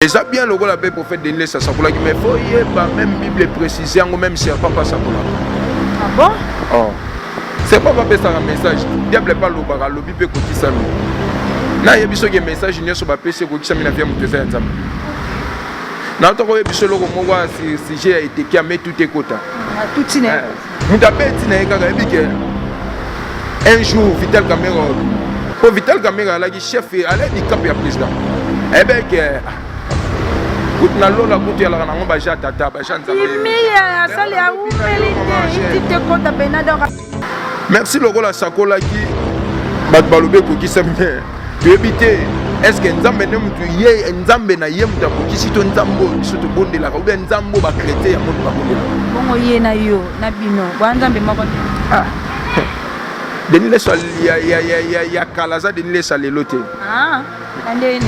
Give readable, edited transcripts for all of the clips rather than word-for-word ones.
Et ça bien le rôle avec le prophète Denis ça s'appelle mais faut y même Bible préciser même serpent pas ça pour là. Ah bon? Oh. C'est pas passer un message. Diable pas le bara le Bible côté ça. Na yebiso ke message nyo so ba PC ko kisa mina via muteza ya nzambe. Na to ko yebiso loko mo wa si j'ai été qui a mis tout écota. Tout ine. Muta beti na eka ga ebike. Un jour Vital Camera ko Vital Camera la ki chef ala di cap ya président. Ebeke Koutna lola kouti ala na ngomba jata taba chanta. Imi asali a umeli te kota benado. Merci le rôle sakola ki bat balube ko kisa mina. Tu éviter est-ce que nzambe ne mutu ye nzambe na ye mutu ko kisi to nzambo biso to bondela ka ube nzambo ba chrétien ya mutu ba bondela. Bongo ye na yo na bino ba nzambe moko. Ah. Denis le sol ya kalaza Denis le salelote. Ah. Andeni.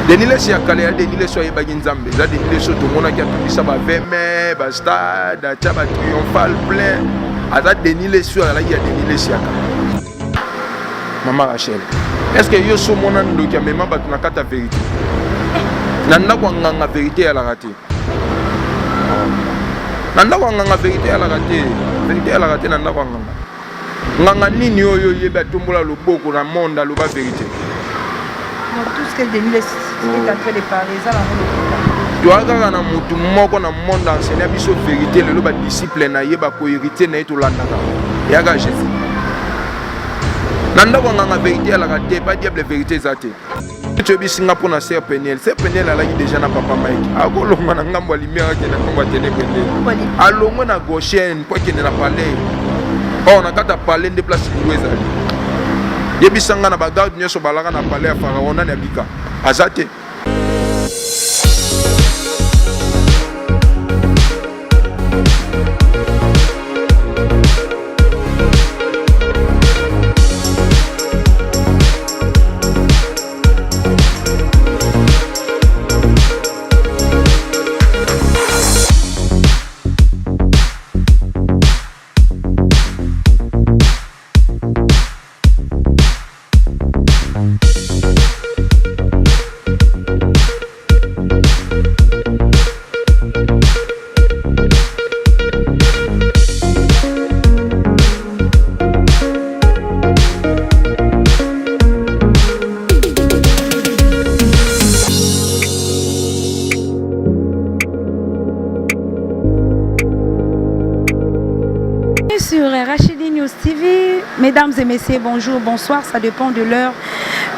Denis le sia kala Denis le so ye ba nzambe za Denis le so to mona ki atubisa ba veme ba stade cha ba triomphal plein. Aza Denis le so ala ya Denis le sia kala. Maman Rachel, est-ce que yo so mona ndo ki amema batu na kata vérité? Nanda kwa nganga vérité ya la raté. Nanda kwa nganga vérité ya la raté. Vérité ya la raté nanda kwa nganga. Nganga nini oyo yeba tombola loboko na monde loba vérité. Tout ce que Denis est en train de parler ça va nous. Tu as na mutu moko na monde enseigner biso vérité le ba disciple na yeba ko hérité na to landaka. Yaga Jésus. Nanda kwa nganga vérité la raté pas diable vérité zate. Tu es Singapour na Sœur Peniel ala qui déjà na papa Mike. Akolonga na ngambo lumière ke na ngambo téléphone. Alongo na gauchaine pour que na parler. Oh na kata parler de place louezali. Yebisanga na bagarde nyoso balaka na parler à Pharaon na bika. Azate. Mesdames et messieurs, bonjour, bonsoir, ça dépend de l'heure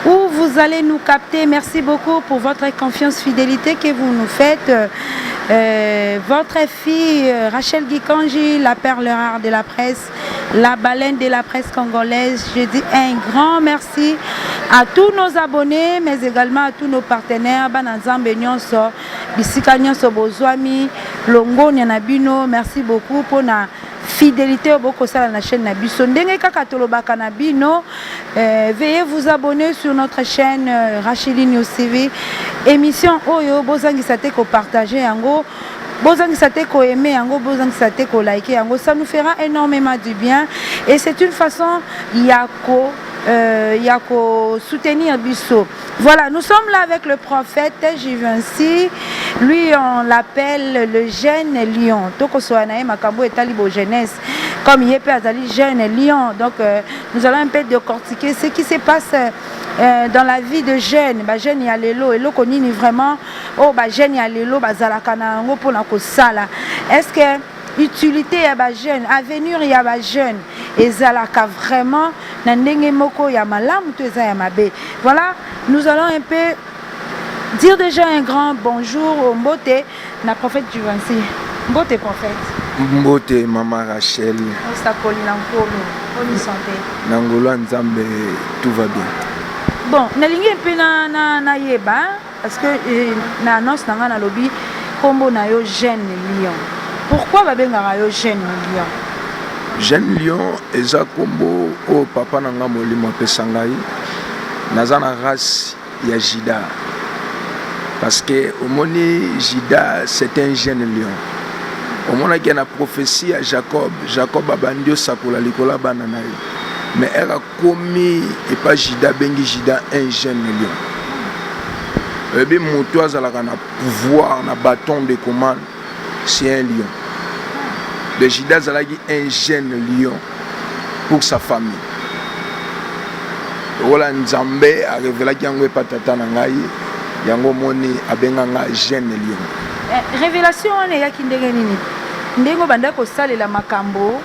où vous allez nous capter. Merci beaucoup pour votre confiance, fidélité que vous nous faites. Votre fille Rachel Gikanji, la perle rare de la presse, la baleine de la presse congolaise. Je dis un grand merci à tous nos abonnés, mais également à tous nos partenaires. Banazambe Nyonso, Bisika Nyonso Bozwami, Longo Nyanabino, merci beaucoup pour na fidélité au boko sala na chaîne Nabiso ndenge kaka tolobaka na bino. Veuillez vous abonner sur notre chaîne Racheli News TV. Émission oyo bozangisa te ko partager yango, bozangisa te ko aimer yango, bozangisa te ko liker yango, ça nous fera énormément du bien et c'est une façon yako soutenir Bisso. Voilà, nous sommes là avec le prophète Givenchy. Lui, on l'appelle le jeune lion. Toko Soanae Makambo et Talibo jeunesse. Comme il est Azali jeune lion. Donc, nous allons un peu décortiquer ce qui se passe dans la vie de jeunes. Bah, jeune Yalelo. Et là, on dit vraiment, oh, bah, jeune Yalelo, bah, Zalakana, pour la Kosala. Est-ce que utilité ya ba jeune, avenir ya ba jeune ezalaka vraiment na ndenge moko ya malamu to eza ya mabe. Voilà, nous allons un peu dire déjà un grand bonjour au Mbote na prophète Givenchy. Mbote prophète. Mbote maman Rachel. Osakoli nankolo, oni santé. Nangolo nzambe tout va bien. Bon, nalingi un peu na yeba parce que na annonce na ngana lobby kombo na yo jeune lion. Pourquoi babengaka yo jeune lion? Jeune lion eza kombo o papa nanga molimo apesa ngai naza na race ya Jida parce que omoni Jida c'est un jeune lion. Omonaki na prophétie à Jacob abandi osakola likola bana na ye mais elle a commis et pas Jida bengi Jida un jeune lion. Et bien, moto azalaka na pouvoir, na bâton de commande, c'est un lion. Le Jida azalaki un jeune lion pour sa famille. Ola Nzambe a révélé qu'il y a un patata na ngai, yango moni abenganga jeune lion. Révélation on est yaki ndenge nini? Ndenge banda ko salela makambo,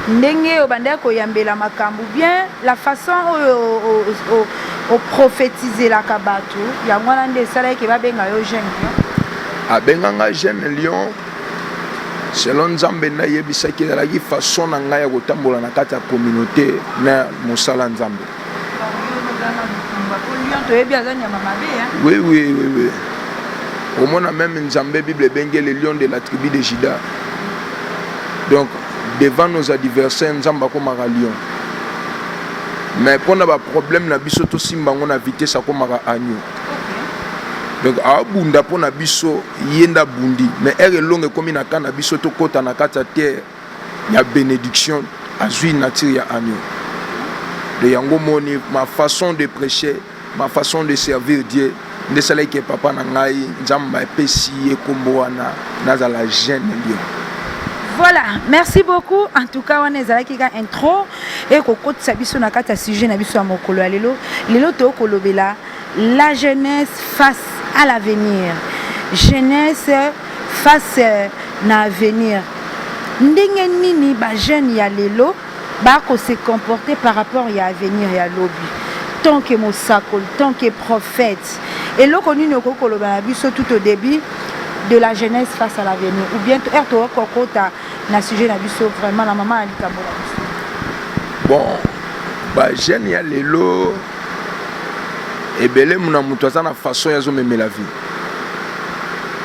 ndenge banda ko yambela makambo bien la façon au prophétiser la kabatu, yango na nde sala ki ba benga yo jeune lion. Abenganga jeune lion. Selon Nzambe na yebisaki ezalaki façon na ngai ya kotambola na kati ya communauté na mosala Nzambe. Oui, oui, oui, oui. Au moins même Nzambe Bible bengue le lion de la tribu de Juda. Donc devant nos adversaires Nzamba komaka lion. Mais pour na ba problème na biso to simba ngona vitesse akomaka agneau. Donc abunda pona biso yenda bundi mais ere longue comme na kana biso to kota na kata terre ya bénédiction azui nature ya agneau. De yango moni ma façon de prêcher, ma façon de servir Dieu nde sala ke papa na ngai Nzamba epesi ekombo wana nazala jeune lion. Voilà, merci beaucoup. En tout cas, on est allé à intro et qu'on compte sa biso na kata sujet na biso amokolo alelo. Lelo to kolobela la jeunesse face à l'avenir. Jeunesse face na avenir. Ndenge nini ba jeune ya lelo ba ko se comporter par rapport ya avenir ya lobi. Tant que mosakol, tant que prophète. Et lo koni no kolobela biso tout au début de la jeunesse face à l'avenir ou bien to kokota na sujet na biso vraiment la maman ali kambola. Bon, ba jeune ya lelo ebele muna mutu aza na façon ya zo meme la vie.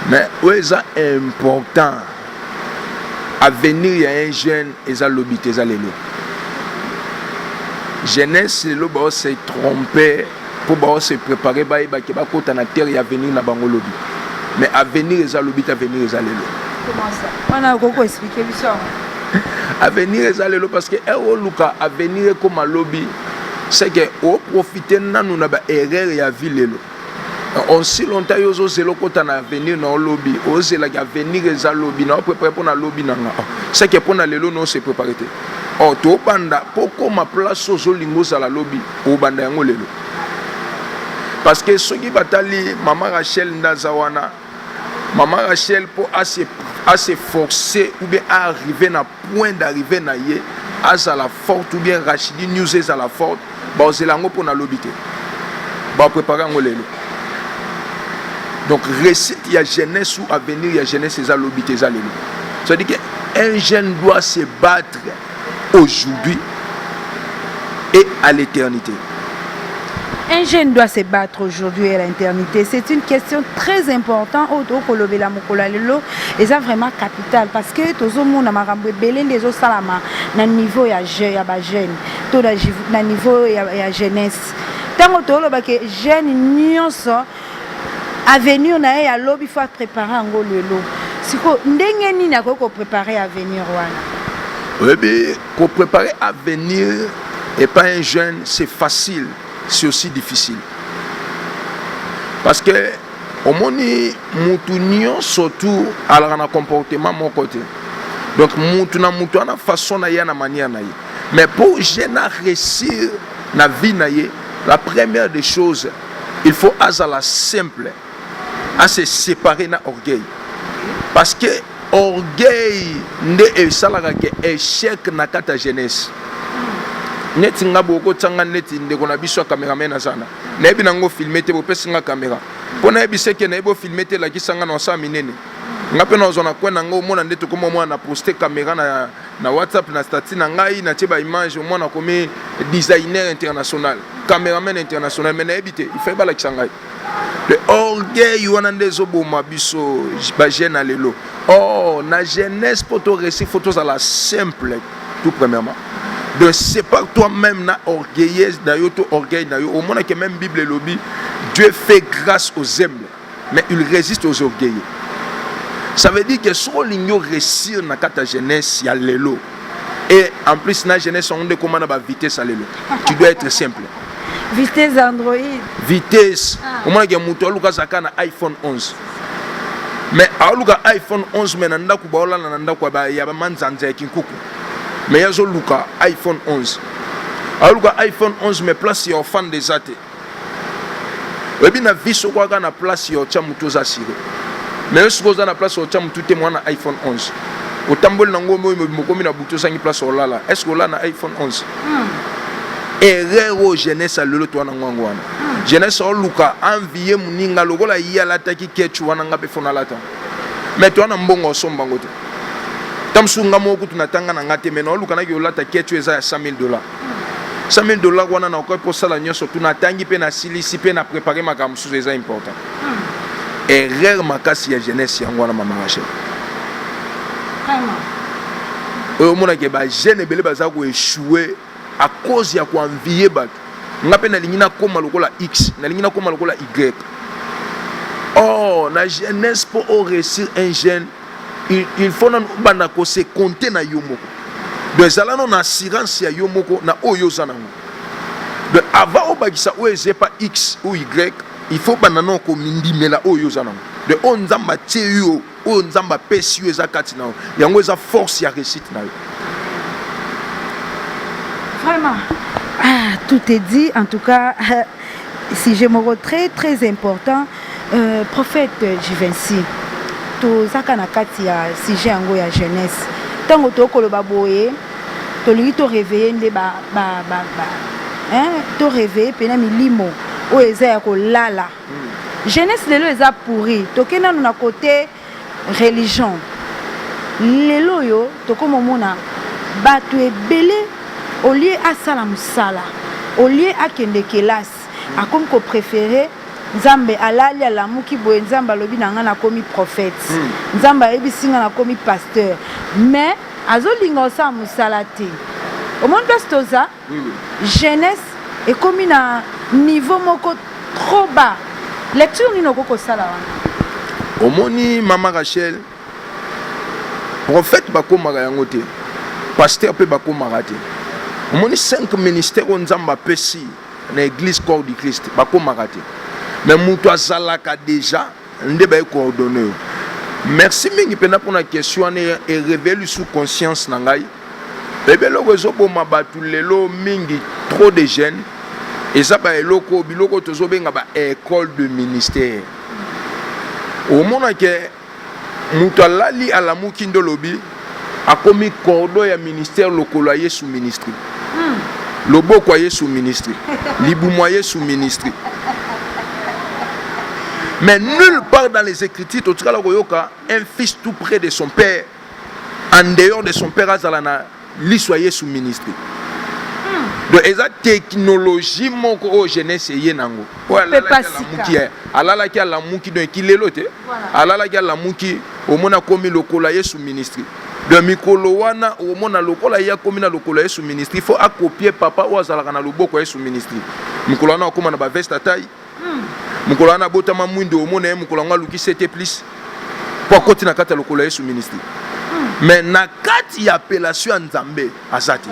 Mais ouais ça important avenir ya un jeune eza lobité eza lelo. Jeunesse lelo ba se tromper pour ba se préparer ba ke ba kota na terre ya venir na bango lobi. Mais avenir eza lobité avenir eza lelo. Comment ça? On a beaucoup expliqué ça. Avenir eza lelo parce que ero luka avenir comme lobby c'est que au profiter nanu na ba erreur ya vie lelo. On si longtemps yo zo zelo kota na avenir na lobby, o zela ka avenir eza lobby na préparer pour na lobby na nga. C'est que pour na lelo no se préparer. Oh to banda poko ma place zo lingo za la lobby o banda yango lelo. Parce que soki batali maman Rachel ndazawana maman Rachel pour assez forcer ou bien arriver na point d'arriver na ye à la forte ou bien Rachidi news à la forte ba zelango pour na lobité ba préparer ngo lelo. Donc récite il y a jeunesse ou avenir il y a jeunesse à lobité za lelo. Ça dit que un jeune doit se battre aujourd'hui et à l'éternité. Un jeune doit se battre aujourd'hui à l'éternité. C'est une question très importante au kolobela mokola lelo et ça vraiment capital parce que tozo mona marambo belé les salama na niveau ya ba jeune to na niveau ya jeunesse. Tango to loba ke jeune nyonso avenir na ya lobi faut préparer ngo lelo. Siko ndenge nini akoko préparer avenir wana? Oui bien pour préparer avenir et pas un jeune c'est facile. C'est aussi difficile. Parce que au moni mutunio surtout à la comportement mon côté. Donc mutuna mutuna façon na ya na manière na ye. Mais pour jeune réussir na vie na ye, la première des choses, il faut à la simple à se séparer na orgueil. Parce que orgueil ne salaka que échec na kata jeunesse. Neti nga boko tanga neti ndeko na biso cameraman azana na ebi nango filmer te bopesi nga caméra pona ebi seke na ebo filmer te la kisanga na sa minene nga pe na zona kwena ngo mona ndeto ko mwa na poster caméra na WhatsApp na statut na ngai na tiba image mona comme designer international cameraman international mais na ebi te il fait bala kisanga le orgueil wana ndezo boma biso ba jeune lelo oh na jeunesse poto récit photos à la simple tout premièrement. De c'est pas toi-même na orgueilleuse d'ailleurs tout orgueil d'ailleurs au moins que même Bible lobby Dieu fait grâce aux humbles mais il résiste aux orgueilleux. Ça veut dire que sur l'igno réussir na kata jeunesse ya lelo et en plus na jeunesse on de comment na ba vitesse à lelo. Tu dois être simple. Vitesse Android. Vitesse omona ke muto aluka zaka na iPhone 11 mais aluka iPhone 11 mais nanda ku baola na nanda ku ba ya manzanza ya kinkuku mais yazo luka iPhone 11 aluka iPhone 11 mais place ya fan des athées webi na viso kwa na place ya cha muto za sire mais ce qu'on a na place ya cha muto te mwana iPhone 11 otamboli na ngombo mokomi na buto sangi place olala est-ce que là na iPhone 11 erreur au jeunesse a lelo to na ngwangwana jeunesse o luka envier muninga lokola yala taki kechu wana ngape fona lata mais to na mbongo somba ngote tamsunga moko tunatanga na ngate mais no luka na ki olata kechu eza ya $100,000 $100,000 wana na ko posala nyoso tunatangi pe na silisi pe na préparer makamsu eza important erreur makasi ya jeunesse yango wana mama Rachel mona ke ba jeune belé baza ko échouer à cause ya ko envier bato ngape na lingina koma lokola X na lingina koma lokola Y. Oh na jeunesse pour réussir un jeune il faut na banda ko se compter na yo moko de zala non assurance ya yo moko na oyo zanango de avant obakisa o ezepa X ou Y il faut banda non ko mindimela oyo zanango de on nzamba tieyo o nzamba pesi eza kati na yango eza force ya réussite na yo. Vraiment, tout est dit. En tout cas, si je me retrouve très important, prophète Givenchy, to zakana kati ya sujet yango ya jeunesse. Tango to koloba boye, to lingi to réveiller nde to réveiller pena milimo o eza ya ko lala. Jeunesse lelo eza pourri. To kena na côté religion. Lelo yo to komo mona batu ebele au lieu à Salamsala, au lieu à Kendekelas, à comme qu'on préférait, Nzambe alali à la mouki boye Nzamba lobi nangana komi prophète, Nzamba ebi singa na komi pasteur, mais azo lingo sa musalati. Au monde bastoza, jeunesse est comme na niveau moko trop bas. Lecture ni noko ko sala wana. Au moni Mama Rachel, prophète bako magayangote, pasteur pe bako magate. On a 5 ministères on zamba pesi na église corps du Christ bako marate mais muto azalaka déjà ndé ba coordonner. Merci mingi pena pour la question et révèle sous conscience na ngai bébé loko zobo mabatu lelo mingi trop de jeunes et ça ba eloko biloko tozo benga ba école de ministère au mona ke muto alali ala mukindo lobi a commis cordon ya ministère lokolo ya sous ministre lobo kwa sous ministre libumoye sous ministre mais nulle part dans les écritures tu vois koyoka un fils tout près de son père en dehors de son père azalana lisoye sous ministre donc eza technologie moko o jeunesse yenango alala ki ala muki donc kilelote alala ki ala muki au mona komi lokolo ya sous ministre de mikolo wana o mona lokola ya komi na lokolo ya sous ministre il faut copier papa ou azalaka na loboko ya sous ministre mikolo wana okoma na ba veste taille mikolo wana botama mwindo o mona mikolo ngwa luki 7 plus pour koti na kata lokolo ya sous ministre mais na kati ya appellation ya Nzambe azati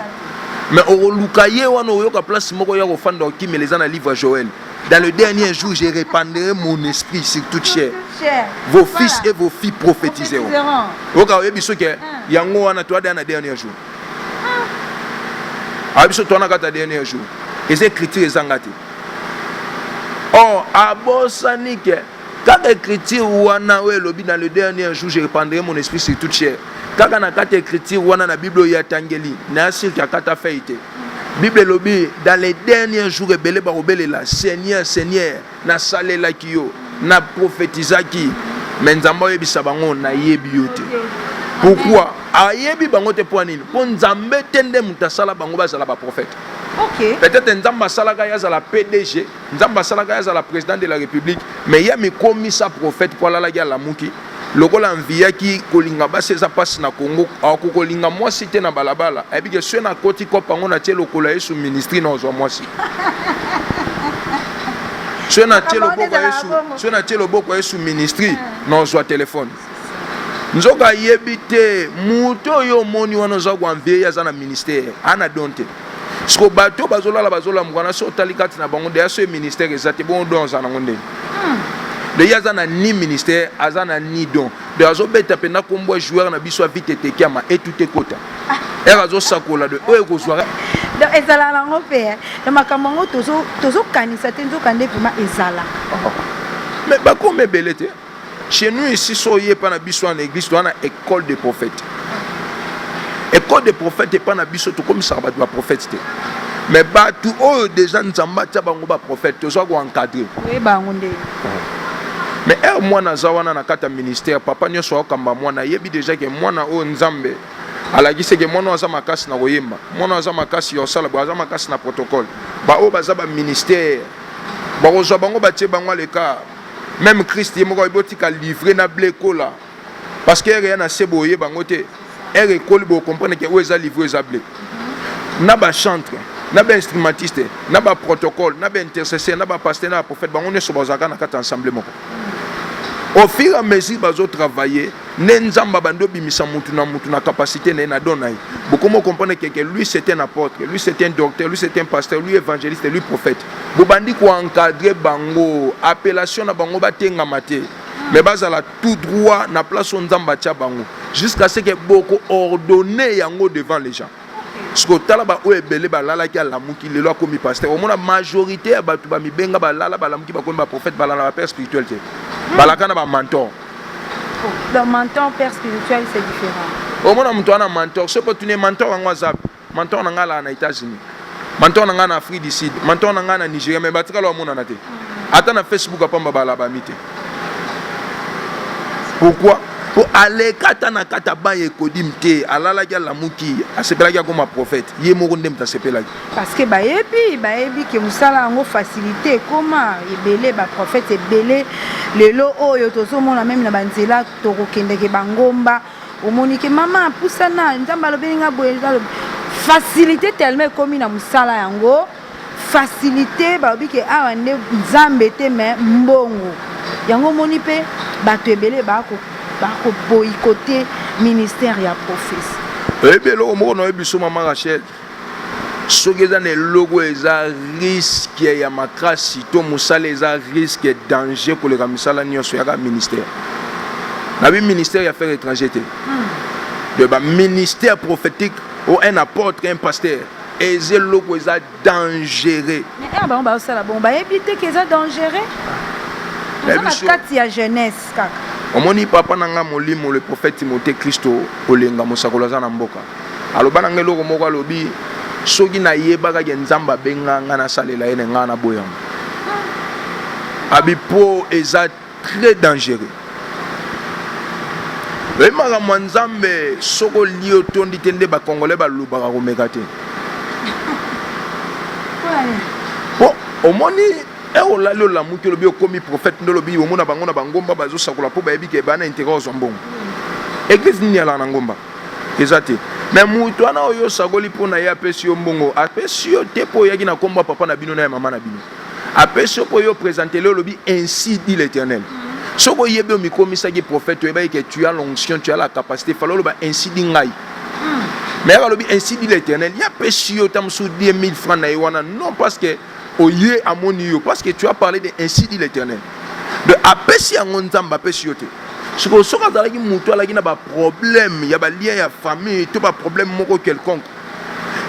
mais o luka ye wana o yoka place moko ya ko fanda ki meleza na livre Joël. Dans le dernier jour, je répandrai mon esprit sur toute chair. Vos fils et vos filles prophétiseront. Vous avez vu ce que yango wana toi dans le dernier jour. Avez vu ce toi dans le dernier jour. Les écritures zangati. Oh, abosanike. Quand l'écriture wana we lobi dans le dernier jour, je répandrai mon esprit sur toute chair. Quand na kata écriture wana na Bible ya tangeli, na sir ka kata faite. Bible lobi dans les derniers jours rebelle barobele la Seigneur Seigneur na salela kiyo na prophétisaki mais Nzambe yebisa bango na yebi yote. Pourquoi ayebi bango te pour nini pour Nzambe tende mutasala bango bazala ba prophète. OK. Peut-être Nzamba salaka ya la PDG, Nzamba salaka ya la président de la République mais ya mi commis sa prophète pour la la muki. Lokola envia ki kolinga baseza passe na Congo ako kolinga moi cité na balabala et puis que na koti ko pango na tie lokola yesu ministre na zo moi si na tie loboko yesu na tie loboko yesu ministre na zo téléphone nzoka yebite muto yo moni wana zo kwa envia za na ministère ana donte sko bato bazola mwana so talikati na bango de aso ministère ezate bon don za na ngonde de yazana ni ministère azana ni don de azo beta pena kombo joueur na biso vite tekama et tout ekota azo sakola de oyo ko soirée donc ezala lango pe de makamango tozo kanisa te nzo kande vraiment ezala mais ba comme belete chez nous ici soyez pas na biso en église on a école de prophètes. École de prophètes et pas na biso to comme ça ba prophète te mais ba tout oh déjà nzamba tia bango ba prophète to so ko encadrer oui bango nde mais moi na zawana na kata ministère papa nyoso akamba mwana yebi déjà que mwana o nzambe alagi que mwana aza makasi na koyemba mwana aza makasi yo sala aza makasi na protocole ba o baza ba ministère ba kozwa bango ba tie bango leka même Christ yemo botika livrer na blé là parce que rien na seboye bango te école bo comprendre que o eza livrer za blé na ba chantre na ba instrumentiste na ba protocole na ba intercesseur na ba pasteur na prophète bango ne so bazaka na kata ensemble moko. Au fur et à mesure bazo travailler nenzamba bando bimisa mutu na capacité na donai beaucoup mo comprendre que lui c'était un apôtre lui c'était un docteur lui c'était un pasteur lui évangéliste lui prophète bobandi ko encadrer bango appellation na bango batenga maté mais bazala tout droit na place nzamba tia bango jusqu'à ce que beaucoup ordonné yango devant les gens parce que talaba o ebele balala ki alamuki lelo akomi pasteur au mona majorité ya batu ba mibenga balala balamuki bakomi ba prophète balala ba père spirituel te balaka na ba mentor le mentor père spirituel c'est différent au mona mtu ana mentor ce peut tenir mentor en WhatsApp mentor na ngala na États-Unis mentor na ngana Afrique du Sud mentor na ngana Nigeria mais batika lo mona na te ata na Facebook apamba balaba mite pourquoi pour aller kata na kata ba yekodimte alala ya lamuki asepela ya comme prophète ye moko ndem ta sepela parce que bayebi que musala ngo facilité comment ebele ba prophète ebele lelo oyo tozomona même na banzela tokokende ke bangomba omoni ke mama pusana nzamba lobelinga boye facilité tellement comme na musala yango facilité babi ke awa nde nzambe te mais mbongo yango moni pe bato ebele bako boycotter ministère ya prophétie. Ebe lo mo no ebiso mama Rachel. Sogeza ne logo eza risque ya makasi to musala eza risque danger pour le misala nyonso ya ministère. Na bi ministère ya affaires étrangères te. De ba ministère prophétique ou un apôtre un pasteur eza logo eza dangereux. Mais ba on ba sala bon ba éviter que eza dangereux. Na kati ya jeunesse kaka. Omoni papa nanga molimo le prophète Timothée Christo olenga mosakolo za na mboka aloba nanga eloko moko alobi soki na yebaka ke nzamba benga nga na salela ene nga na boyam abipo eza très dangereux le makambo nzambe soko lio tondi tende ba congolais ba lubaka komeka te po omoni o la lo la muki lo bi okomi prophète ndo lo bi o mona bango na bangomba bazo sakola po ba yebi ke bana intérêt ozombongo église ni ala na ngomba ezate mais mutu ana oyo sakoli po na ya pesi yo mbongo apesi yo te po yaki na komba papa na bino na mama na bino apesi yo po yo présenter le lobi ainsi dit l'Éternel soko yebe o mikomisa ki prophète o yeba ke tu as l'onction tu as la capacité falo lo ba ainsi dit ngai mais lobi ainsi dit l'Éternel ya pesi yo tamsu 10 000 francs na wana non parce que oye amonio parce que tu as parlé de ainsi dit l'Éternel de apesi en nzamba apesi yote ce que soka zalaki mutu alaki na ba problème ya ba lien ya famille to ba problème moko quelconque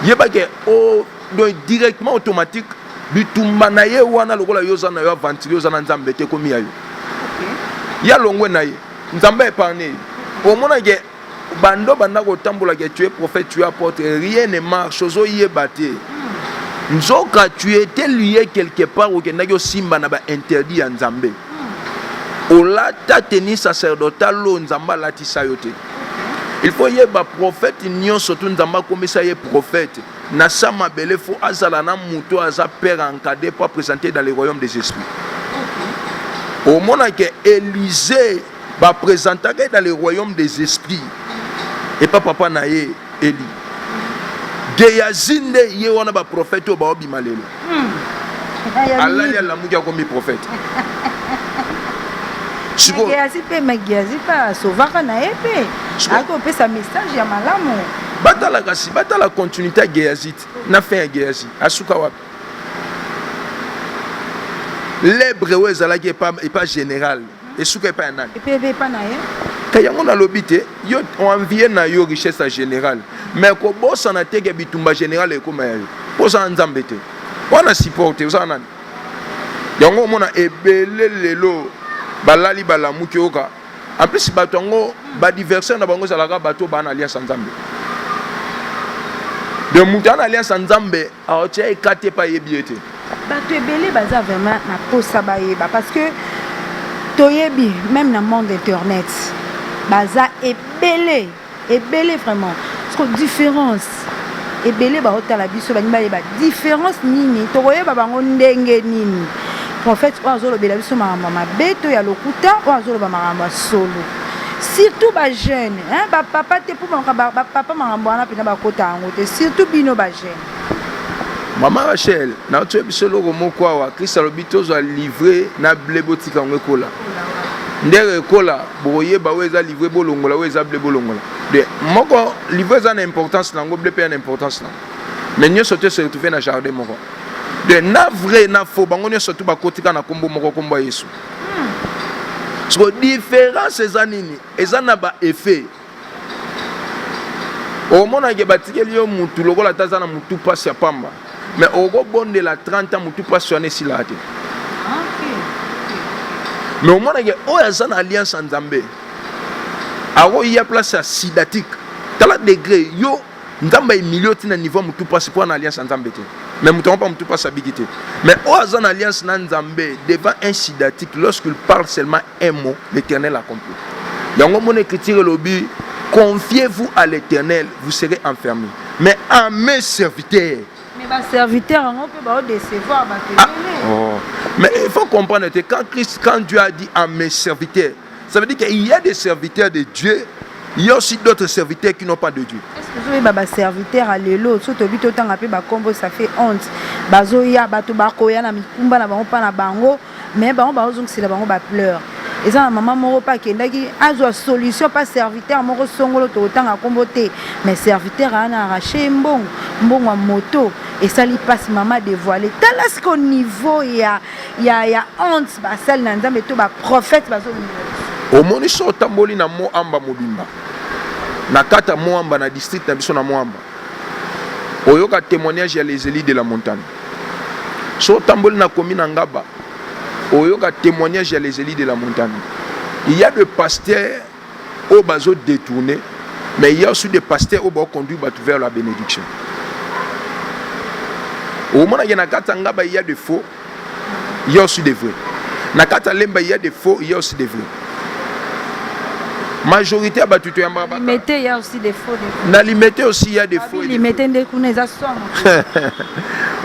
yeba ke o donc directement automatique bitumba na ye wana lokola yoza na yo aventure yoza na nzambe te komi ayo ya longwe na ye nzamba épargné au mona ke bando banda ko tambola ke tu es prophète tu es apôtre rien ne marche ozo yeba te nzoka tu étais lié quelque part au Kenagio Simba na ba interdit ya Nzambe. Ola ta tenir sacerdotal lo Nzamba lati sayote. Il faut y ba prophète nyon surtout Nzamba comme ça y prophète. Na sama bele faut azala na muto aza père encadré pour présenter dans les royaumes des esprits. Au moment que Élisée va présenter dans les royaumes des esprits et pas papa na ye Élie. Géazinde ye wana ba prophète o ba obima lelo. Allah ya la mukia comme prophète. Siko Géazi pe Géazi pa sauvaka na épée. Ako pe sa message ya malamu. Batala kasi batala continuité Géazite. Na fin Géazi asuka wapi. L'hébreu oyo ezalaki pas général esuka epai ya nani epe pas na ye ka yango nalobi te yo envie na yo richesse générale mais kobosana teke bitumba général ekoma ya yo ozala nzambe te wana supporte ozala nani yango omona ebele lelo balali balamuki oka en plus bato yango badiversaire na bango ezalaka bato bana alliance nzambe de moto ana alliance nzambe aotia ekate pa yebi ete bato ebele baza vraiment na posa bayeba parce que toyebi même na monde internet baza ebele vraiment parce que différence ebele baotala biso bani bayeba différence nini tokoyeba bango ndenge nini prophète oyo azolobela biso makambo mabe to ya lokuta oyo azoloba makambo ya solo surtout bajeune bapapa te mpo bapapa makambo wana mpena bakota yango te surtout bino bajeune Maman Rachel, na tu biso loko moko awa Christ alobi tozwa livrer na blé botika ngo ekola. Ndere ekola boye ba weza livrer bolongola weza blé bolongola. De moko livrer ça na importance nango blé pe na importance na. Mais nyo sote se retrouver na jardin moko. De na vrai na faux bango nyo sote ba kotika na kombo moko kombo Yesu. So différence ezanini ezana ba effet. Au mona ke batikeli yo mutu lokola tazana mutu pasi ya pamba. Mais au bon de la 30 ans, tout passionné si là. Mais au moins, il y a une alliance en Zambé. Alors, il y a place à sidatique. Dans le degré, yo, Nzamba est milieu de niveau, tout passe pour une alliance en Zambé. Mais nous ne pas tout passe à bigité. Mais au une alliance en Zambé, devant un sidatique, lorsqu'il parle seulement un mot, l'Éternel accomplit. Il y a un moment qui tire le but, confiez-vous à l'Éternel, vous serez enfermés. Mais à mes serviteurs, mais les serviteurs, on peut décevoir. Mais il faut comprendre que quand Dieu a dit à mes serviteurs, ça veut dire qu'il y a des serviteurs de Dieu, il y a aussi d'autres serviteurs qui n'ont pas de Dieu. Est-ce que vous avez des serviteurs à l'élo, surtout que autant appelé combo ça fait honte. Bazoya, bato bakoya na mikumba na bango pa na bango, mais bango bazong c'est la bango ba pleure. Et ça maman moko pa kendaki azwa solution pas serviteur moko songolo to autant à comboter, mais serviteur a arraché mbongo a moto. Et ça lui passe maman dévoilé. Tel est-ce qu'au niveau il y a honte, bah celle n'anda mais tout bah prophète bah au moni so tamboli na mo amba mobimba. Na kata mo amba na district na biso na mo amba. Oyoka témoignage ya les élites de la montagne. So tamboli na commune Ngaba. Oyoka témoignage ya les élites de la montagne. Il y a des pasteurs au bazo détourné, mais il y a aussi des pasteurs au bas conduit vers la bénédiction. Au moment où il y a des faux, il y a aussi des vrais. Nakata Lemba, il y a des faux, il y a aussi des vrais. Majorité à Batuto Yamba. Il y a aussi des faux. Na limité aussi, il y a des faux. Limité des coups,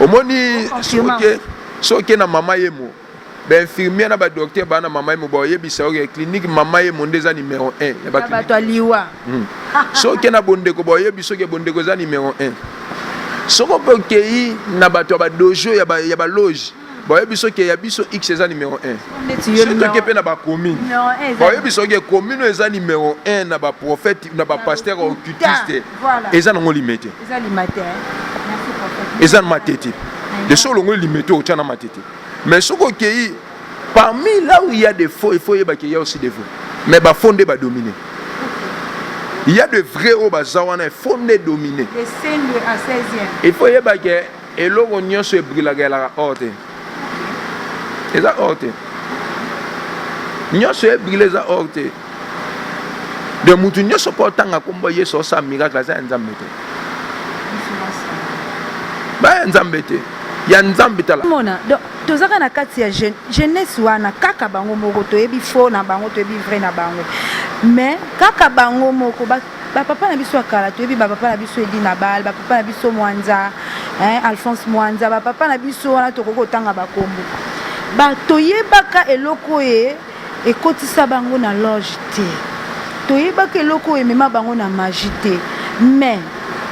au moment où il y a maman yemo, ben infirmier na ba docteur ba na maman yemo ba yebisa o clinique maman yemo ndeza numéro 1. Ya ba bato aliwa. So ke na bondeko ba yebiso ke bondeko za numéro 1. Soko pe kei na bato ba dojo ya ba loge ba yebiso ke ya biso X eza numéro 1 c'est to ke pe na ba commune ba yebiso ke commune eza numéro 1 na ba prophète na ba pasteur occultiste eza nango limité merci prophète eza na matete de solo ngo limité au tchana matete mais soko kei parmi là où il y a des faux il faut y a aussi des faux mais ba fondé ba dominer. Il y a de vrais au bazawana fondé dominé. Les scènes à 16e. Il faut y avoir que et l'ognon se brille la horte. Et ça horte. Nyo se brille la horte. De mutu nyo se porte à combo yeso sa miracle ça nzambete. Ba nzambete. Ya nzambeta la. Mona, tozaka na kati ya jeunesse wana kaka bango moko toyebi faux na bango toyebi vrai na bango. Mais kaka bango moko ba papa na biso akala toyebi ba papa na biso Edi Nabal ba papa na biso Mwanza Alphonse Mwanza ba papa na biso wana tokoko tanga bakombo ba toyebaka eloko ekotisa bango na loge te toyebaka eloko emema bango na magie te mais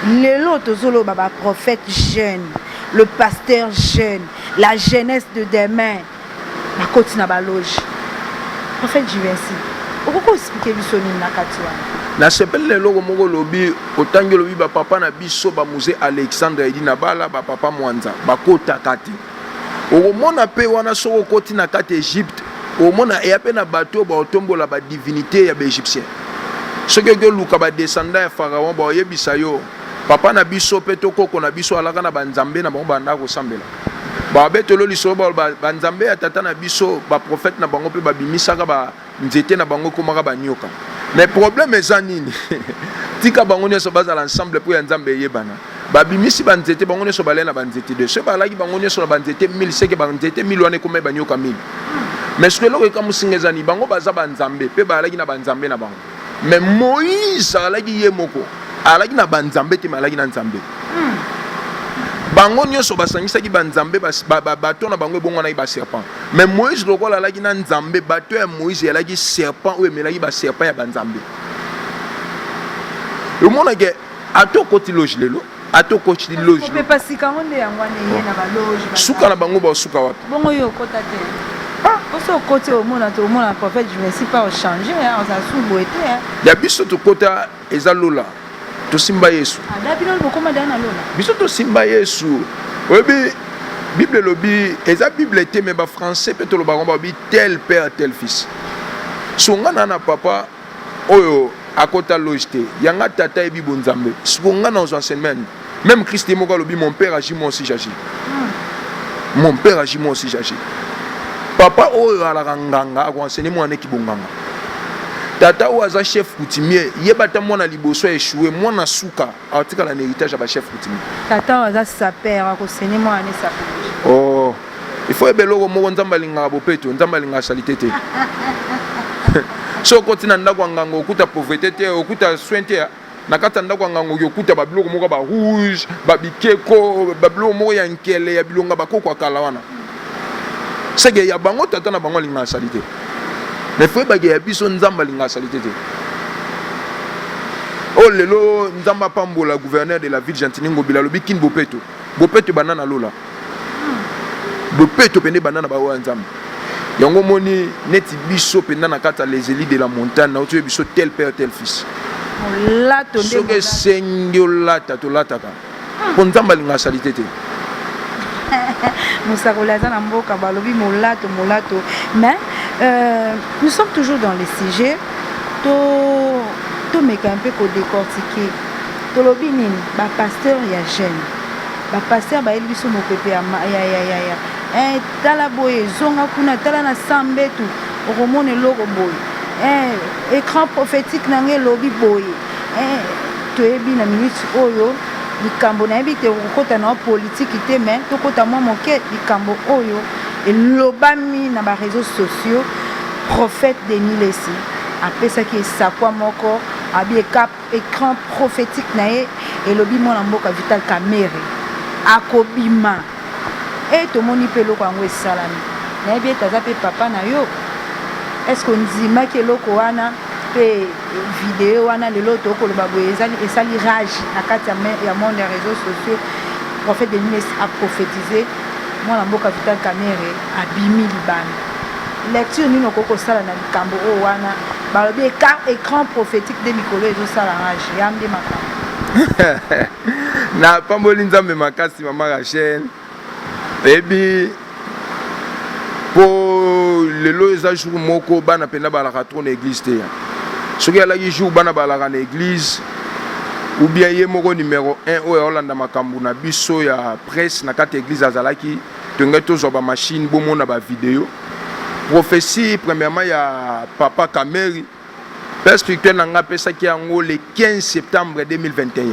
lelo tozoloba ba prophète jeune le pasteur jeune la jeunesse de demain ba kotina ba loge prophète Jivency okoko expliquer biso nini na kati wana na sepele loko moko lobi otangi lobi ba papa na biso ba musée Alexandre Edi Nabala ba papa Mwanza ba kota kati okomona pe wana soko koti na kati Égypte omona eya pe na bato baotombola badivinité ya baégyptien soki okoluka badescendant ya pharaon baoyebisa yo papa na biso pe to koko na biso alaka na banzambe na bango banda kosambela babetelo lisolo banzambe ya tata na biso baprofete na bango mpe babimisaka banzete na bango ekomaka banyoka mais problème eza nini tika bango nyonso bazala ensemble mpo ya nzambe eyebana babimisi banzete bango nyonso balai na banzete de so balaki bango nyonso na banzete 1000 seke banzete 1000 wana ekoma banyoka 1000 mais soki eloko ekamosinga ezani bango baza banzambe mpe balaki na banzambe na bango mais Moïse alaki ye moko alaki na banzambe te malaki na nzambe bango nyonso basangisaki banzambe bato na bango ebongwanaki baserpent mais Moïse lokola alaki na nzambe bato ya Moïse alaki serpent oyo emelaki baserpent ya banzambe omonake atokoti loge lelo atokoti loge suka na bango basuka wapi bongo yo okota te oso okoti omona te omona prophète je ne suis pas changé oza subo ete ya biso tokota eza lola tosimba Yesu biso tosimba Yesu oyebi Bible lobi eza Bible te mais ba français pe toloba komba bi tel père tel fils songa na papa oyo akota loge te yanga tata ebi bonzambe songa na enseignement même Christ moko lobi mon père agit moi aussi j'agis mon père agit moi aussi j'agis papa oyo alaka nganga akoenseigner mwana ekibonganga tata oyo aza chef coutumier yebata mwana liboso échoué mwana suka atikala na héritage ya ba chef coutumier tata oyo aza saper akoenseigner mwana ne saper oh il faut ebeloko moko nzambe alingaka bopeto nzambe alingaka salite te so okoti na ndako ya nganga okuta pauvreté te okuta soin te na kati ya ndako ya nganga okuta babiloko moko barouge babikeko babiloko moko ya nkele ya bilonga bakoko akala wana seke ya bango tata na bango alingaka salite mais faut ebake ya biso nzambe alingaka salite te oyo lelo nzambe apambola gouverneur de la ville Gentini Ngobila alobi kini bopeto banana lola bopeto pende banana baoyo ya nzambe yango moni neti biso penda na kati ya les élites de la montagne na otoye biso tel père tel fils soki esengi olata tolataka mpo nzambe alingaka salite te Moussakoli aza na mboka balobi molato mais nous sommes toujours dans les sujets to meka un peu ko décortiquer tolobi nini ba pasteur ya jeune ba pasteur ba eli biso mopepe ya tala boye zonga kuna tala na sambetu okomona eloko boye écran prophétique nange lobi boye toyebi na minute oyo likambo nayebi te okokota na politique te mais tokota mwa moke likambo oyo elobami na baréseaux sociaux prophète Denis Lesi apesaki esakwa moko abi écran prophétique na ye elobi mwana mboka Vital Kamerhe akobima tomoni mpe eloko yango esalami nayebi ete aza mpe papa na yo est-ce que ondimaki eloko wana mpe video wana lelo tokoloba boye esali rage na kati ya monde ya réseaux sociaux prophète Denis Lesi aprophétisé mwana mboka Vital Kamerhe abimi libanda lecture nini okoki kosala na likambo oyo wana balobi écran prophétique de mikolo ezosala rage yambi makambo na pamboli nzambe makasi mama Rachel ebi po lelo eza jour moko bana penda balaka trop na église te soki alaki jour bana balaka na église ou bien ye moko numéro 1 oyo aolanda makambo na biso ya presse na kati église azalaki tongai tozwa ba machine bomona ba vidéo prophétie premièrement ya papa Kamerhe père spirituel nanga pesaki yango le 15 septembre 2021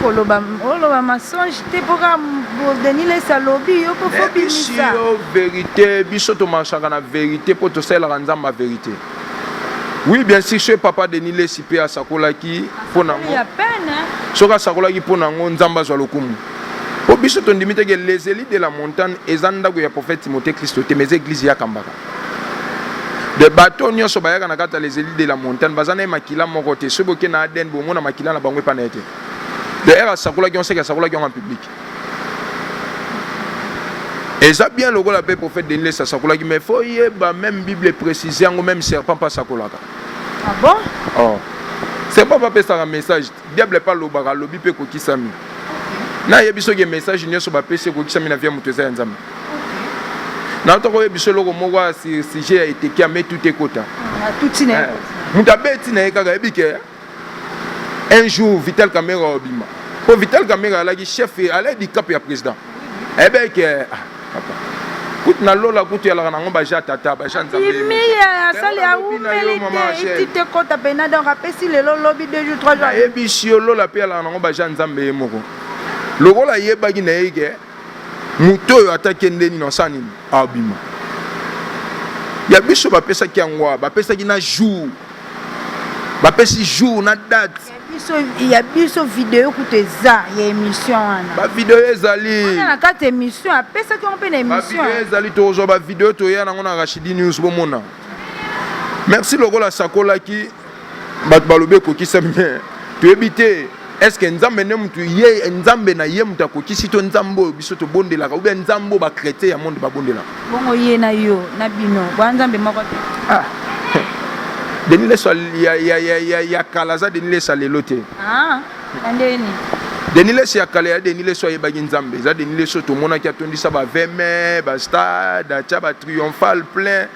oloba mensonge te poka Denis Lesi alobi yo pofo bimisa vérité biso tomarchaka na vérité po tosalelaka nzambe ya vérité oui bien sûr chez papa Denis Lesi mpe asakolaki mpo nango soki asakolaki mpo nango nzambe azwa lokumu po biso tondimi teke les élites de la montagne eza ndako ya prophète Timothée Kristo te mais église yakambaka de bateau nyonso bayaka na kati ya les élites de la montagne baza na ye makila moko te soki boke na Aden bomona makila na bango epa na ye te de ere asakolaki on seke asakolaki yango en public eza bien lokola mpe prophète Denis Lesi asakolaki mais fo yeba même Bible précise yango même serpent mpe asakolaka ah bon oh serpent mpe apesaka message diable epa alobaka alobi mpe kokisami na yebi soki message nyonso bapesi ekokisami na via moto eza ya nzambe na to koyebi so loko moko sujet ya eteki ame tout ekota moto abeti na ye kaka yebi ke un jour Vital Kamerhe obima po Vital Kamerhe alaki chef aladi cap ya président ebe ke kutu na lola kutu yalaka nango baja tata baja nzambe asali aumeli te kota pena donc apesi lelo lobi 2 jours 3 jours ayebi si olola mpe yalaka nango baja nzambe ye moko lokola yebaki na ye ke moto oyo atakende nini osa nini abima ya biso bapesaki yango bapesaki na jour bapesi jour na date ya biso video kutu eza ya émission wana bavideo ezali na kati émission apesaki yango mpe na émission bavideo ezali tozwa bavideo toya nango na Rachidi News bomona merci lokola sakolaki bato balobi ekokisami toyebi te est-ce nzambe ne mutu ye nzambe na ye mutu akokisi to nzambe oyo biso tobondelaka oubien nzambe oyo bachrétien ya monde babondelaka bongo ye na yo na bino bwa nzambe moko te Denis leso ya kala za Denis leso lelo te andeni Denis leso ya kala ya Denis leso yebaki nzambe za Denis leso tomonaki atondisa ba veme ba stade atia ba triomphal plein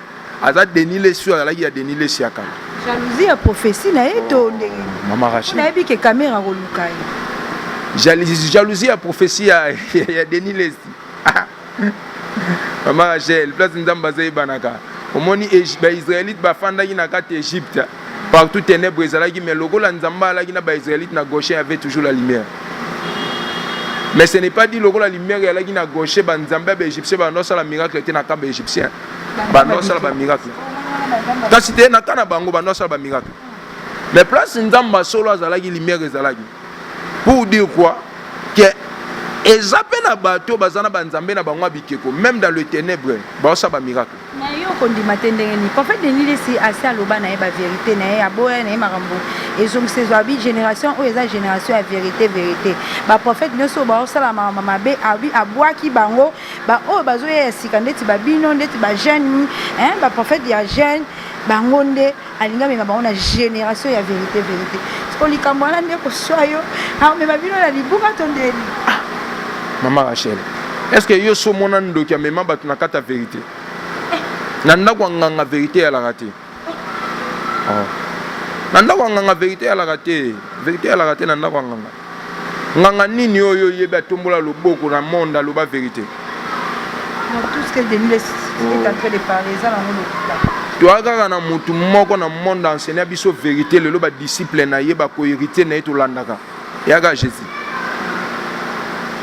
aza Denis leso alaki ya Denis leso ya kala jalousie ya prophétie na ye to ndenge Mama Rachid na yebi ke caméra koluka ye jalousie ya prophétie ya Denis leso Mama Rachel place nzambe azayebanaka omoni baisraélite bafandaki na kati Égypte partout ténèbres ezalaki mais lokola nzambe alaki na baisraélite na gauche avait toujours la lumière mais ce n'est pas dit lokola lumière alaki na gauche banzambe baégyptien banosala miracle te na kamba égyptien banosala bamiracle kasi te na kana bango banosala bamiracle mais place nzambe solo azalaki lumière ezalaki pour dire quoi que eza mpe na bato baza na banzambe na bango abikeko même dans le ténèbre baosala bamiracle na yo kondima te ndenge nini prophète Denis lesi asi aloba na ye bavérité na ye aboya na ye makambo ezongisa ezwa abi génération oyo eza génération ya vérité baprophète nyonso baosala makambo mabe abwaki bango oyo bazoya ya sika ndeti babino ndeti bajeune baprophète ya jeune bango nde alingi amema bango na génération ya vérité siko likambo wana nde koswa yo amema bino na libuka to ndeni Mama Rachel est-ce que yo so mona ndoki amema bato na kata vérité na ndako anganga vérité yalaka te na ndako anganga vérité yalaka te na ndako anganga nganga nini oyo yebi atombola loboko na monde aloba vérité tout ce que Denis est en train de parler eza nango lokuta toakaka na mutu moko na monde enseigner biso vérité lelo badisciple na ye bakohérité na ye tolandaka yaka Jésus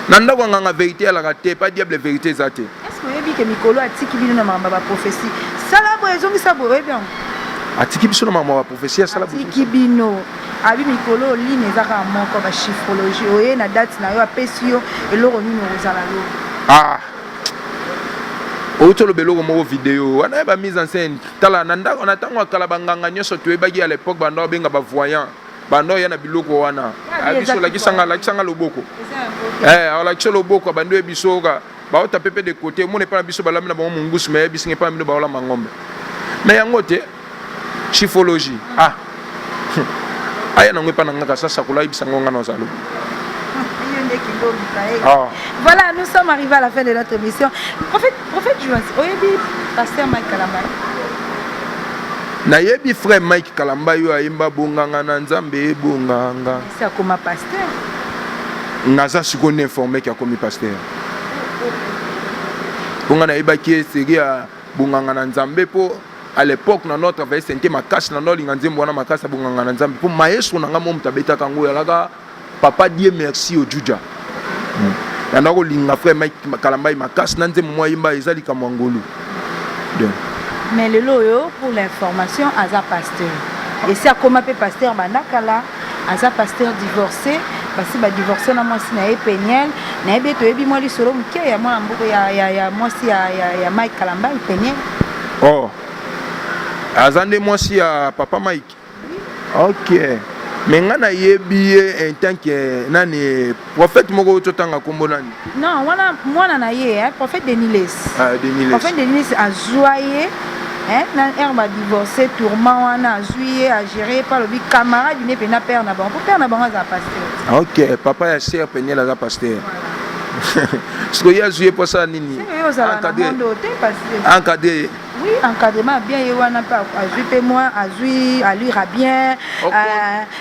na ndako anganga vérité yalaka te pas diable vérité eza te est-ce que oyebi ke mikolo atiki bino na makambo ya baprophétie sala boye ezongisa boye oyebi yango atiki biso na makambo ya baprophétie asala atiki bino abi mikolo oline eza kaka moko bachiffrologie oye na date na yo apesi yo eloko nini okozala lo outi oloba eloko moko video wana ye bamise en scène tala na ndako na ntango akala banganga nyonso toyebaki à l'époque bando babenga bavoyant bando ya na biloko wana biso lakisanga loboko alakisa loboko bando yebiso ka baota pepe de côté mona epa na biso balami na bango mongusu me yebisinga epa na bino baolamba ngombe me yango te chiffrologie aya nango epa na ngaka sasa kola yebisango nga na ozalo. Voilà, nous sommes arrivés à la fin de notre émission. Prophète Joas, oyebi pasteur Mike Kalamba. Nayebi frère Mike Kalamba yo ayemba bonganga na nzambe bonganga. C'est comme pasteur. Naza sikone informé ki akomi pasteur. Bonganga nayeba ki seri ya bonganga na nzambe po à l'époque na notre travail c'était makasi na no linga nzembo wana makasi bonganga na nzambe po maestro nanga mo mutabeta kango yalaka papa Dieu merci au Juja. Nandako linga frère Mike Kalamba makasi na nzembo mo yemba ezali ka mwangolu. Mais le loyo pour l'information aza pasteur. Et si a comment pe pasteur banakala aza pasteur divorcé parce que ba divorcé na moi si na e Peniel na ebe to ebi moi li solo mke ya moi mboko ya moi si ya Mike Kalamba e Peniel. Oh. Azande moi si ya papa Mike. OK. Mais ngana yebi en tant que nani prophète moko totanga kombo nani? Non, wana na ye prophète Denis. Denis. Prophète Denis azoye na herba divorcé tourment wana azuye a géré par le camarade du pena père na bango. Père na bango za pasteur. OK, papa ya sœur Peniel za pasteur. Ce qu'il y a joué pour ça, Nini. Encadré. Oui, encadrement bien, il y a pas moi, à lui bien,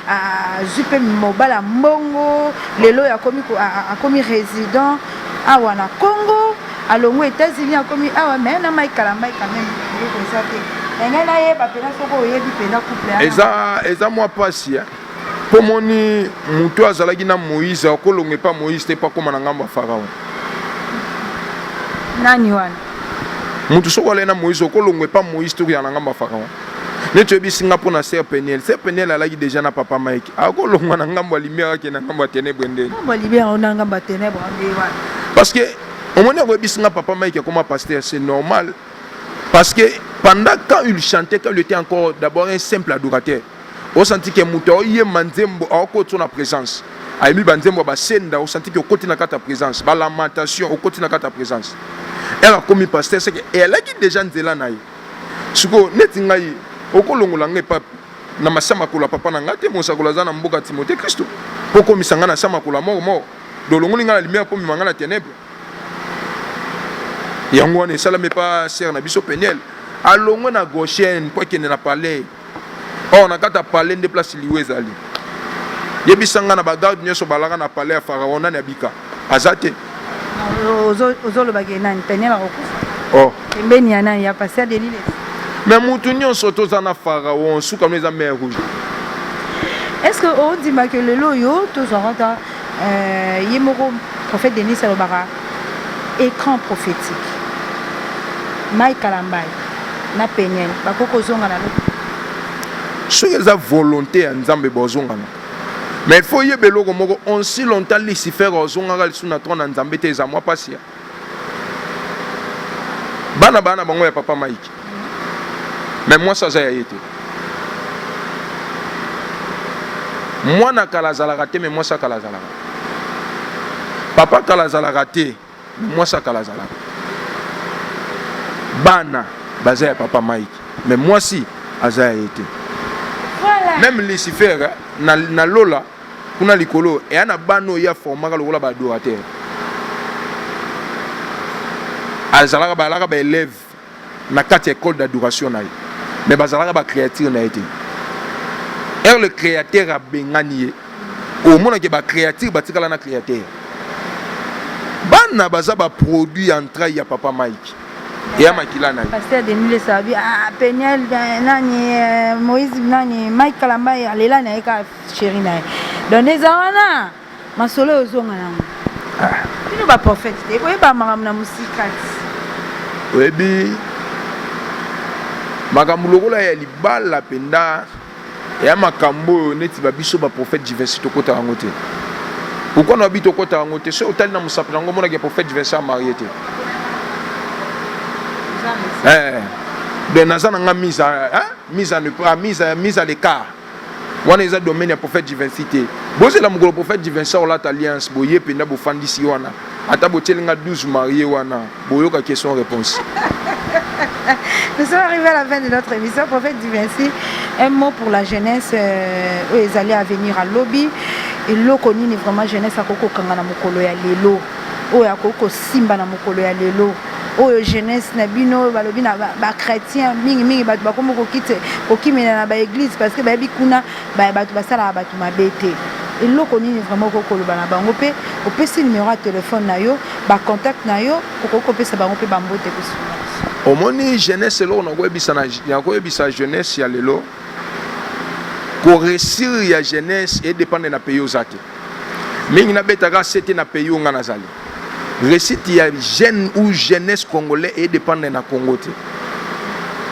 à zupe mobile à Mongo, les lois a commis résident à Wana Congo, à l'Ongo États-Unis a commis ah mais na mai kalamba quand même. Eza moi pas pour moni mutu azalaki na Moïse akolonge pas Moïse te pas comme na ngamba Pharaon. Nani wana? Mutu soko ale na Moïse okolonge pas Moïse to ya na ngamba Pharaon. Ne tu ebisinga pour na Sœur Peniel. Sœur Peniel alaki déjà na papa Mike. Akolonga na ngamba lumière ke na ngamba ténèbres ndé. Ngamba lumière na ngamba ténèbres ndé wana. Parce que au moment où ebisinga papa Mike comme pasteur c'est normal. Parce que pendant quand il chantait, quand il était encore d'abord un simple adorateur, on sentit que Mouto y manzembo a côté na présence. A mis banzembo ba senda, on sentit que côté na ta présence, ba lamentation au côté na ta présence. Elle a commis pasteur c'est que elle a qui déjà nzela naï. Suko netingai okolongola ngepa na masama kula papa na ngate mosakola za na mboka Timothée Christo. Poko misanga na sama kula mort. Dolongolinga la lumière pour mimanga na ténèbres. Yango ne sala me pas Sœur na biso Peniel. Alongo na gauchaine pour qu'il n'a parlé. Oh na kata parler de place liwezali. Yebisanga na bagarde nyoso balaka na parler à Pharaon na bika. Azate. Ozolo bagena Peniel akufa. Oh. Mbeni yana ya passer de l'île. Mais mutu nyoso toza na Pharaon sous comme les mer rouge. Est-ce que on dit que le loyo tous rentre yemoko prophète Denis Salobara écran prophétique. Mike Kalambai na Peniel bakoko zonga na lo. Sur la volonté en Nzambe bozonga. Mais il faut y beloko moko on si longtemps Lucifer ozonga ga suna trône en Nzambe te za moi pasia. Bana bango ya papa Mike. Mais moi ça a été. Moi na kalazala raté mais moi ça kalazala. Papa kalazala raté, moi ça kalazala. Bana bazaya papa Mike mais moi si azaya été voilà. Même Lucifer na lola kuna likolo et ana bano ya formaka lokola ba adorateur azalaka balaka ba élève na kati école d'adoration na mais bazalaka ba créature na été et le créateur a bengani au monde que ba créature batikala na créateur bana baza ba produit en train ya papa Mike. Et à Makila na. Pasteur Denis le sabi Peniel nani Moïse nani Mike Kalamba alela na eka chéri na. Donc les awana masolo ozonga na. Bino ba prophète te ko ba makambo na musika. Webi makambo lokola ya libala penda ya makambo neti ba biso ba prophète diversité kota ngote. Pourquoi na bito kota ngote so otali na musapela ngo mona ke prophète diversité marié te. De nazana nga mise à l'écart. Wana eza domaine ya prophète diversité. Boze la mugolo prophète diversité ola alliance boye penda bo fandisi wana. Ata botelinga 12 mariés wana. Boyoka question réponse. Nous sommes arrivés à la fin de notre émission prophète diversité. Un mot pour la jeunesse où ils allaient à venir à lobby et lo konini vraiment jeunesse akoko kanga na mokolo ya lelo. O ya koko simba na mokolo ya lelo. O jeunesse na bino balobi na ba chrétien mingi batu bakomo kokite kokimena na ba église parce que ba bikuna ba batu basala batu mabete eloko nini vraiment kokoloba na bango pe opesi numéro ya téléphone na yo ba contact na yo kokopesa bango pe bambote ko omoni jeunesse lo na koyebisa na ya koyebisa jeunesse ya lelo ko réussir ya jeunesse et dépendre na pays ozate mingi na betaka c'était na pays nga nazali. Récite ya jeune ou jeunesse congolais et dépendre na Congo te.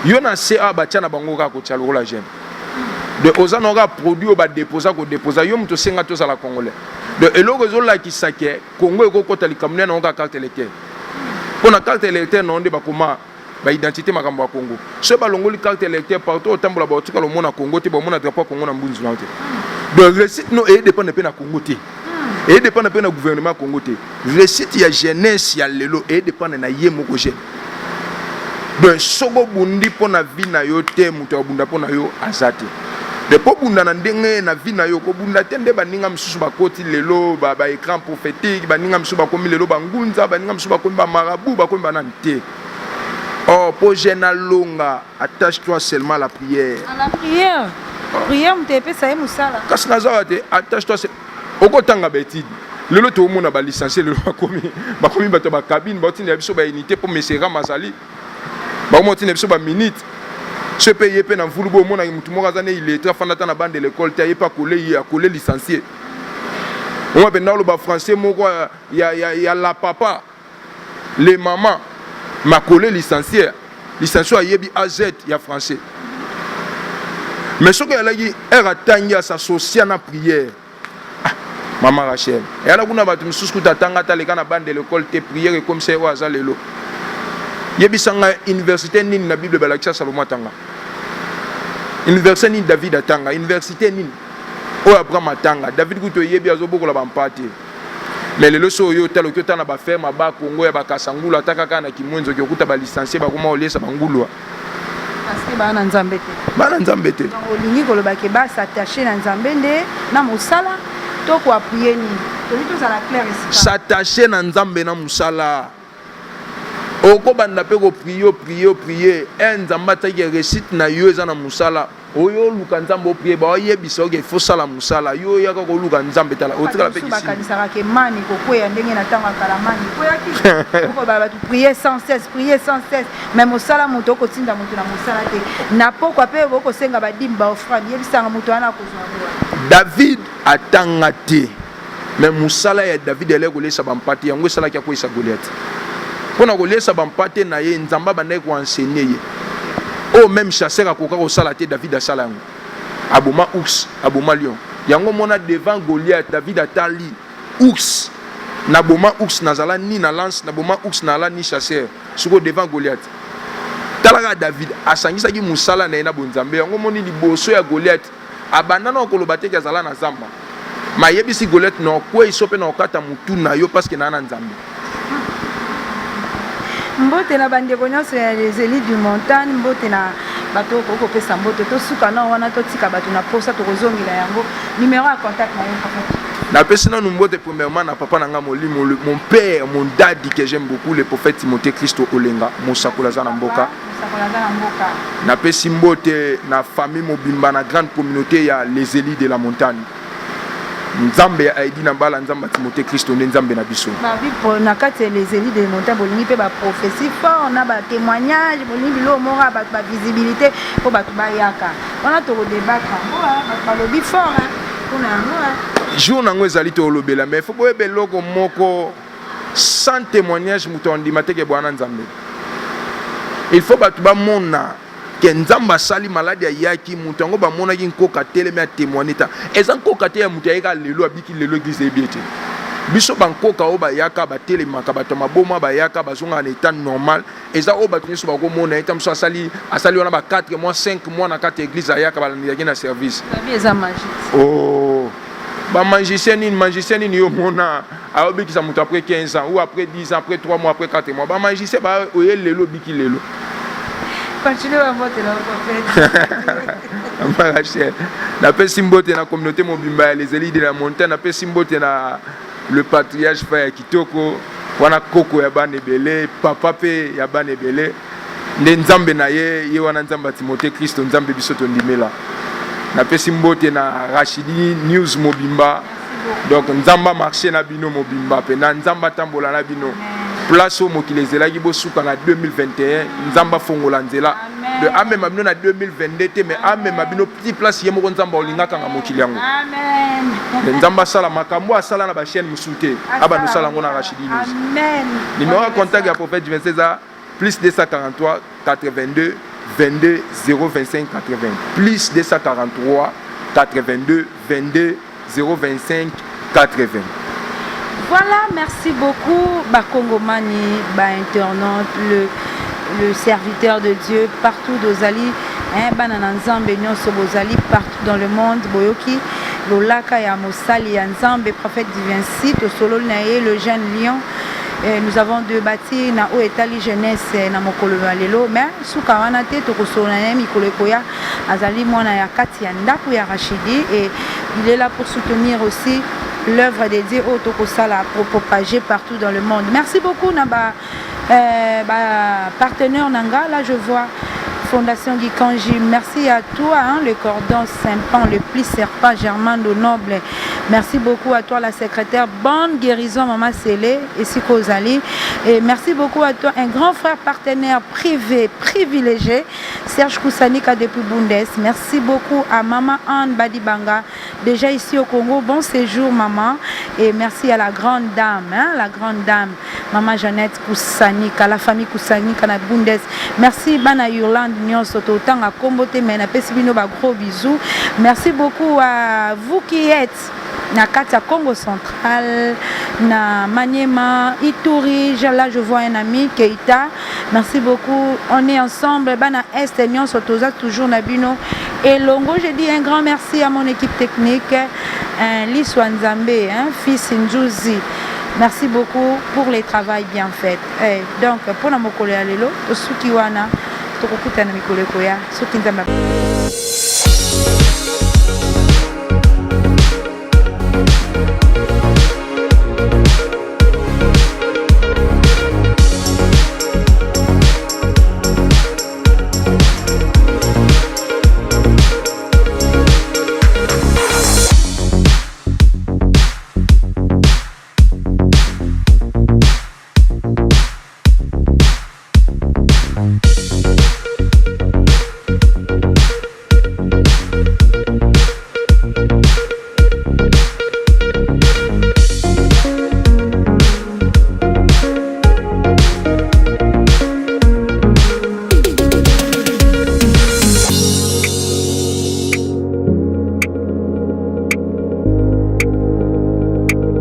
Yo na CA batia na bango ka ko tialo la jeune. De ozana ka produit ba déposer ko déposer yo mto senga to la congolais. De eloko zo la ki sake Congo eko kota likamune na ka carte électeur. Pona carte électeur non de ba koma ba identité makambo ya Congo. So ba longoli carte électeur partout otambola ba otika lo mona Congo te ba mona drapeau Congo na mbunzu na te. De récite no et dépendre pe na Congo te. Et dépend de gouvernement congolais. Récite ya jeunesse ya lelo et dépend na yemo ko jeune. Donc sogo bundi pona vie na yo te muto bunda pona yo azate. le po bunda na ndenge na vie na yo ko bunda tende baninga msusu bakoti lelo ba écran prophétique baninga msusu bakomi lelo bangunza baninga msusu bakomi ba marabout bakomi banante. Oh, pour jeune longa, attache-toi seulement à la prière. À la prière. Prière, tu peux ça musala. Kasi nazawate, attache-toi oko tanga betide. Lelo to mona ba licencié lelo bakomi bato ba cabine, ba tindi biso ba unité pour mesera mazali. Ba mo tindi biso ba minute. Ce pays pe na vulubo mona mutu moko azane il est fandata na bande de l'école, ta pas collé licencié. Moi ben na ba français moko ya la papa, les mamans ma collé licencié à yebi AZ ya français. Mais ce que elle a dit elle s'associer à la prière. Maman Rachel et elle a kuna batu msusu tatanga taleka na bande de l'école te prière comme ça wa zalelo. Yebi sanga université nini na Bible balakisa Salomon tanga. Université ni David atanga, université nini o Abraham atanga. David kuto yebi azoboko la bampate. Mais le loso yo talo kyo tana ba ferme ba Congo ya ba Kasangulu ataka kana kimwenzo kyo kuta ba licencié ba kuma olesa bangulwa. Parce que ba na nzambe te. Ba na nzambe te. Olingi ko loba ke ba s'attacher na nzambe nde na musala to ko appuyer ni. To to ça la clair ici. S'attacher na nzambe na musala. Oko banda pe ko prier nzamba ta ke récite na yo eza na musala. Oyo luka nzambe o prier ba yebisa ke faut sala musala yo ya ko luka nzambe tala o tika la pe kisi. Ba kanisaka ke mani ko koya ndenge na tanga kala mani ko ya ki. Ko ba tu prier sans cesse même musala moto ko tinda moto na musala te. Na poko pe ko senga ba dimba offrande yebisa moto ana ko zwa. David atanga te. Mais musala ya David ele ko lesa bampati yango sala kya ko isa Goliath. Pona ko lesa bampate na ye nzamba banda ko enseigner ye. Oh, même chasseur a koka ko salate David a salango. Aboma ours, aboma lion. Yango mona devant Goliath, David a tali ours. Na boma ours nazala ni na lance, na boma ours na la ni chasseur. Suko devant Goliath. Talaga David asangisa ki musala na ena bonzambe. Yango moni liboso ya Goliath. Abanda na koloba te kazala na zamba. Ma yebisi Goliath no ko isope na okata mutu na yo parce que na nzambe. Mbote na bande nyonso ya les élites du montagne mbote na bato ko pesa mbote to suka na wana to tika bato na posa to kozongela yango numéro à contact na yo papa na pesa na mbote premièrement na papa nanga molimo mon père mon daddy que j'aime beaucoup le prophète Timothée Christo Olenga Mosakola za na mboka na pesi mbote na famille mobimba na grande communauté ya les élites de la montagne Nzambe aidi na bala nzamba Timothée Christo nzambe na biso. Ba bipo na kati les élites de montagne bolingi pe ba prophétie fort na ba témoignage bolingi lo mora ba visibilité po ba ba yaka. On a to débattre ba lobby fort pour na jour na ngo ezali to lobela mais faut boye beloko moko sans témoignage muto ndimate ke bwana nzambe. Il faut ba ba mona que nzamba sali malade ya yaki mutu ngo ba mona ki nkoka teleme a témoigner ta eza nkoka te ya mutu ya lelo abiki lelo église ebiete biso ba nkoka o ba yaka ba telema ka ba to maboma ba yaka ba zonga na état normal eza o ba tuniso ba ko mona état mso asali wana ba 4 mois 5 mois na kati église ya ka ba ndaki na service la vie eza magique oh ba magicien ni yo mona a obiki sa mutu après 15 ans ou après 10 ans après 3 mois après 4 mois ba magicien ba oye lelo biki lelo. Continuez à voter là, prophète. La paix symbole de la communauté mobimba, les élites de la montagne, la paix symbole de le patriarche Frère Kitoko, wana koko ya bane belé, papa pe ya bane belé. Nzambe na ye wana nzamba Timothée Christo nzambe bisoto ndimela. La paix symbole de na Rachidi News mobimba. Donc nzamba marché na bino mobimba pe na nzamba tambola na bino. Place au mokilezela ki bosuka na 2021 nzamba fongola nzela de ame mabino na 2022 mais ame mabino petit place yemo nzamba olingaka nga mokili yango amen nzamba sala makambo asala na ba chaîne musute aba no sala ngona Rachidi News amen numéro de contact ya prophète du 26 plus 243 82 22 025 80 plus 243 82 22 025 80. Voilà, merci beaucoup, Bakongomani, internaute, le serviteur de Dieu, partout d'Ozali, Banananzambe, Nyonso Bozali, partout dans le monde, Boyoki, Lolaka ya Mosali, Yanzambe, prophète divin site, au solo nae, le jeune lion. Nous avons deux bâtis na o etali jeunesse na mokolo lelo mais suka wana te to kosona mikolo koya Azali Mwana ya Kati ya Ndaku ya Rachidi, et il est là pour soutenir aussi l'œuvre dédiée au Tokosala pour propager partout dans le monde. Merci beaucoup Naba partenaire Nanga, là je vois Fondation Gikanji, merci à toi, hein, le cordon Saint-Pan, le pli serpent Germando Noble. Merci beaucoup à toi, la secrétaire. Bonne guérison, Maman Sélé, ici Kozali. Et merci beaucoup à toi, un grand frère partenaire privé, privilégié, Serge Koussanika depuis Bundes. Merci beaucoup à Maman Anne Badibanga, déjà ici au Congo. Bon séjour, maman. Et merci à la grande dame, hein, la grande dame, Maman Jeannette Koussanika, la famille Koussanika na Bundes. Merci, Bana Yurland. Autant à Kombote, mais gros bisous. Merci beaucoup à vous qui êtes na Katia Congo Central, na Maniema, Ituri. Là je vois un ami Keita. Merci beaucoup. On est ensemble. Bana Est, Nyon Sotoza, toujours Nabino. Et Longo, je dis un grand merci à mon équipe technique, Liswanzambe, fils Njouzi. Merci beaucoup pour les travail bien fait. Donc pour Namokole Alelo, Tosukiwana. Tokokutana mikolo koya soki nzamba.